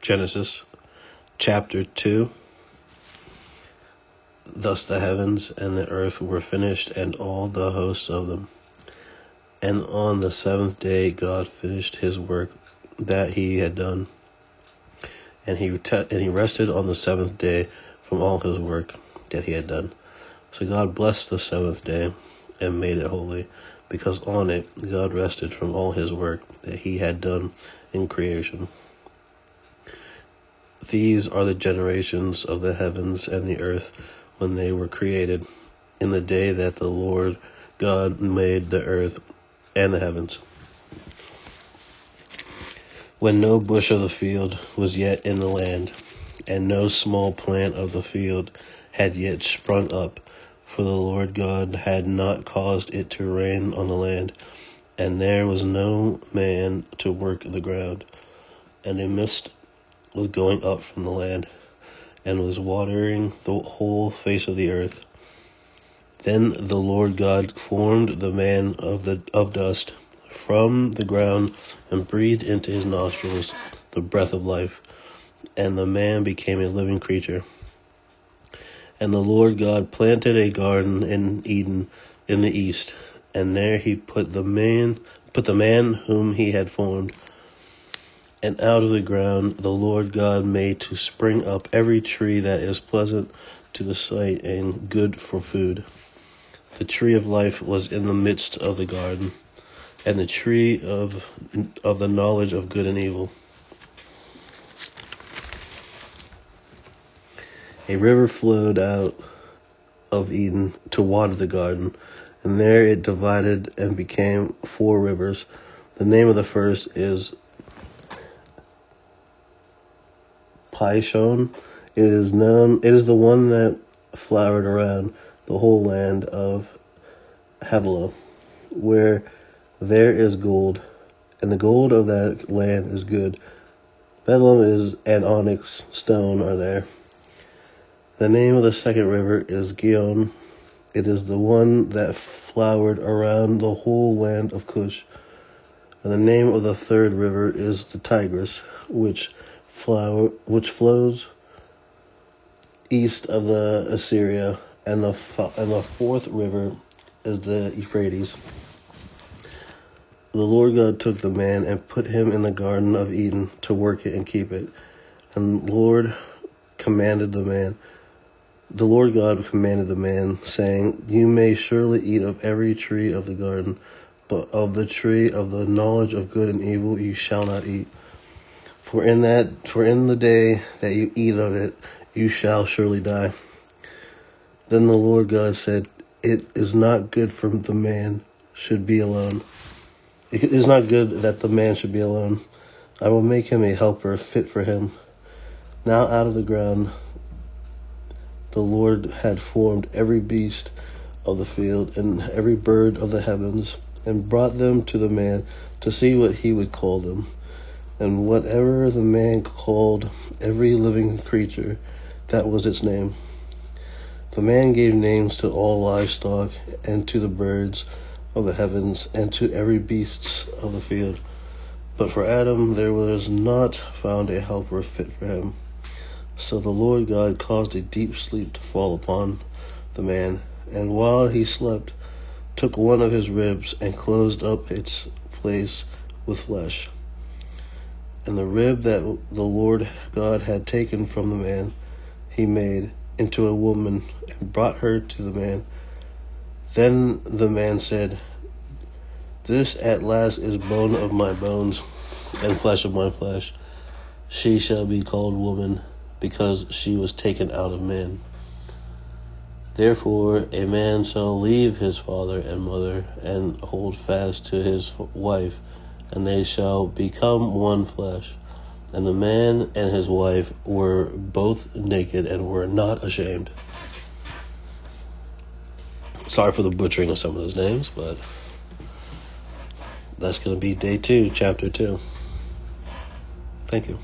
Genesis chapter 2. Thus the heavens and the earth were finished, and all the hosts of them. And on the seventh day God finished his work that he had done. And he rested on the seventh day from all his work that he had done. So God blessed the seventh day and made it holy, because on it God rested from all his work that he had done in creation. These are the generations of the heavens and the earth when they were created, in the day that the Lord God made the earth and the heavens. When no bush of the field was yet in the land, and no small plant of the field had yet sprung up, for the Lord God had not caused it to rain on the land, and there was no man to work the ground. And a mist was going up from the land, and was watering the whole face of the earth. Then the Lord God formed the man of dust from the ground, and breathed into his nostrils the breath of life, and the man became a living creature. And the Lord God planted a garden in Eden in the east, and there he put the man whom he had formed. And out of the ground the Lord God made to spring up every tree that is pleasant to the sight and good for food. The tree of life was in the midst of the garden, and the tree of the knowledge of good and evil. A river flowed out of Eden to water the garden, and there it divided and became 4 rivers. The name of the first is Pishon. It is the one that flowered around the whole land of Havilah, where there is gold, and the gold of that land is good. Bdellium and onyx stone are there. The name of the second river is Gihon. It is the one that flowered around the whole land of Cush. And the name of the third river is the Tigris, which flows east of the Assyria, and the fourth river is the Euphrates. The Lord God took the man and put him in the garden of Eden to work it and keep it. And the Lord God commanded the man, saying, "You may surely eat of every tree of the garden, but of the tree of the knowledge of good and evil you shall not eat. For in the day that you eat of it, you shall surely die." Then the Lord God said, "It is not good for the man should be alone. It is not good that the man should be alone. I will make him a helper fit for him." Now out of the ground the Lord had formed every beast of the field and every bird of the heavens, and brought them to the man to see what he would call them. And whatever the man called every living creature, that was its name. The man gave names to all livestock, and to the birds of the heavens, and to every beast of the field. But for Adam there was not found a helper fit for him. So the Lord God caused a deep sleep to fall upon the man, and while he slept, took one of his ribs and closed up its place with flesh. And the rib that the Lord God had taken from the man, he made into a woman and brought her to the man. Then the man said, "This at last is bone of my bones and flesh of my flesh. She shall be called woman, because she was taken out of man. Therefore a man shall leave his father and mother, and hold fast to his wife, and they shall become one flesh. And the man and his wife were both naked and were not ashamed." Sorry for the butchering of some of those names, but that's going to be day 2, chapter 2. Thank you.